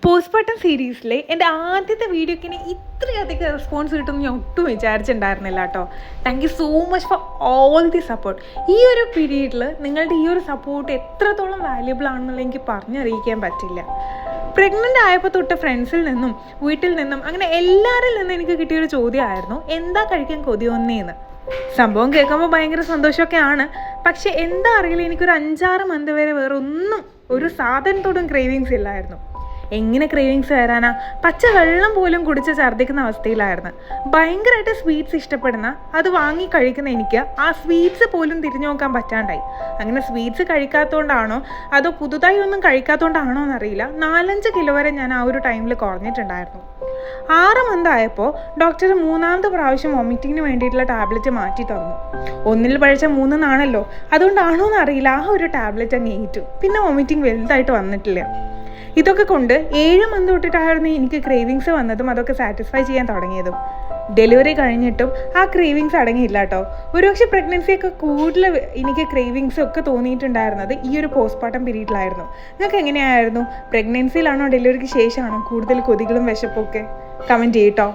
Postmortem സീരീസിലെ എൻ്റെ ആദ്യത്തെ വീഡിയോക്കിന് ഇത്രയധികം റെസ്പോൺസ് കിട്ടുമെന്ന് ഞാൻ ഒട്ടും വിചാരിച്ചിട്ടുണ്ടായിരുന്നില്ല കേട്ടോ. Thank you so much for all the support. ഈ ഒരു പീരീഡിൽ നിങ്ങളുടെ ഈ ഒരു സപ്പോർട്ട് എത്രത്തോളം വാല്യുബിൾ ആണെന്നുള്ള എനിക്ക് പറഞ്ഞറിയിക്കാൻ പറ്റില്ല. പ്രഗ്നൻ്റ് ആയപ്പോൾ തൊട്ട് ഫ്രണ്ട്സിൽ നിന്നും വീട്ടിൽ നിന്നും അങ്ങനെ എല്ലാവരിൽ നിന്നും എനിക്ക് കിട്ടിയൊരു ചോദ്യമായിരുന്നു, എന്താ കഴിക്കാൻ കൊതിയൊന്നേന്ന്. സംഭവം കേൾക്കുമ്പോൾ ഭയങ്കര സന്തോഷമൊക്കെ ആണ്. പക്ഷെ എന്താ അറിയില്ല, എനിക്കൊരു 5-6 മന്ത് വരെ വേറെ ഒന്നും ഒരു സാധനത്തോടും ക്രേവിങ്സ് ഇല്ലായിരുന്നു. എങ്ങനെ ക്രേവിങ്സ് വരാനാ? പച്ച വെള്ളം പോലും കുടിച്ച് ഛർദ്ദിക്കുന്ന അവസ്ഥയിലായിരുന്നു. ഭയങ്കരമായിട്ട് സ്വീറ്റ്സ് ഇഷ്ടപ്പെടുന്ന, അത് വാങ്ങി കഴിക്കുന്ന എനിക്ക് ആ സ്വീറ്റ്സ് പോലും തിരിഞ്ഞു നോക്കാൻ പറ്റാണ്ടായി. അങ്ങനെ സ്വീറ്റ്സ് കഴിക്കാത്തതുകൊണ്ടാണോ അതോ പുതുതായി ഒന്നും കഴിക്കാത്തതുകൊണ്ടാണോ എന്നറിയില്ല, 4-5 കിലോ വരെ ഞാൻ ആ ഒരു ടൈമിൽ കുറഞ്ഞിട്ടുണ്ടായിരുന്നു. 6 മന്ത് ആയപ്പോൾ ഡോക്ടർ 3ാമത്തെ പ്രാവശ്യം വോമിറ്റിങ്ങിന് വേണ്ടിയിട്ടുള്ള ടാബ്ലറ്റ് മാറ്റി തന്നു. 1 പഴിച്ച 3 എന്നാണല്ലോ, അതുകൊണ്ടാണോ എന്നറിയില്ല, ആ ഒരു ടാബ്ലറ്റ് അങ്ങ് ഏറ്റു. പിന്നെ വോമിറ്റിംഗ് വലുതായിട്ട് വന്നിട്ടില്ല. ഇതൊക്കെ കൊണ്ട് 7 മന്ത് തൊട്ടിട്ടായിരുന്നു എനിക്ക് ക്രേവിങ്സ് വന്നതും അതൊക്കെ സാറ്റിസ്ഫൈ ചെയ്യാൻ തുടങ്ങിയതും. ഡെലിവറി കഴിഞ്ഞിട്ടും ആ ക്രേവിങ്സ് അടങ്ങിയില്ല കേട്ടോ. ഒരുപക്ഷെ പ്രഗ്നൻസിയൊക്കെ കൂടുതൽ എനിക്ക് ക്രേവിങ്സ് ഒക്കെ തോന്നിയിട്ടുണ്ടായിരുന്നത് ഈ ഒരു പോസ്റ്റ്മോർട്ടം പീരീഡിലായിരുന്നു. നിങ്ങൾക്ക് എങ്ങനെയായിരുന്നു? പ്രഗ്നൻസിയിലാണോ ഡെലിവറിക്ക് ശേഷമാണോ കൂടുതൽ കൊതികളും വിശപ്പൊക്കെ? കമൻറ്റ് ചെയ്യട്ടോ.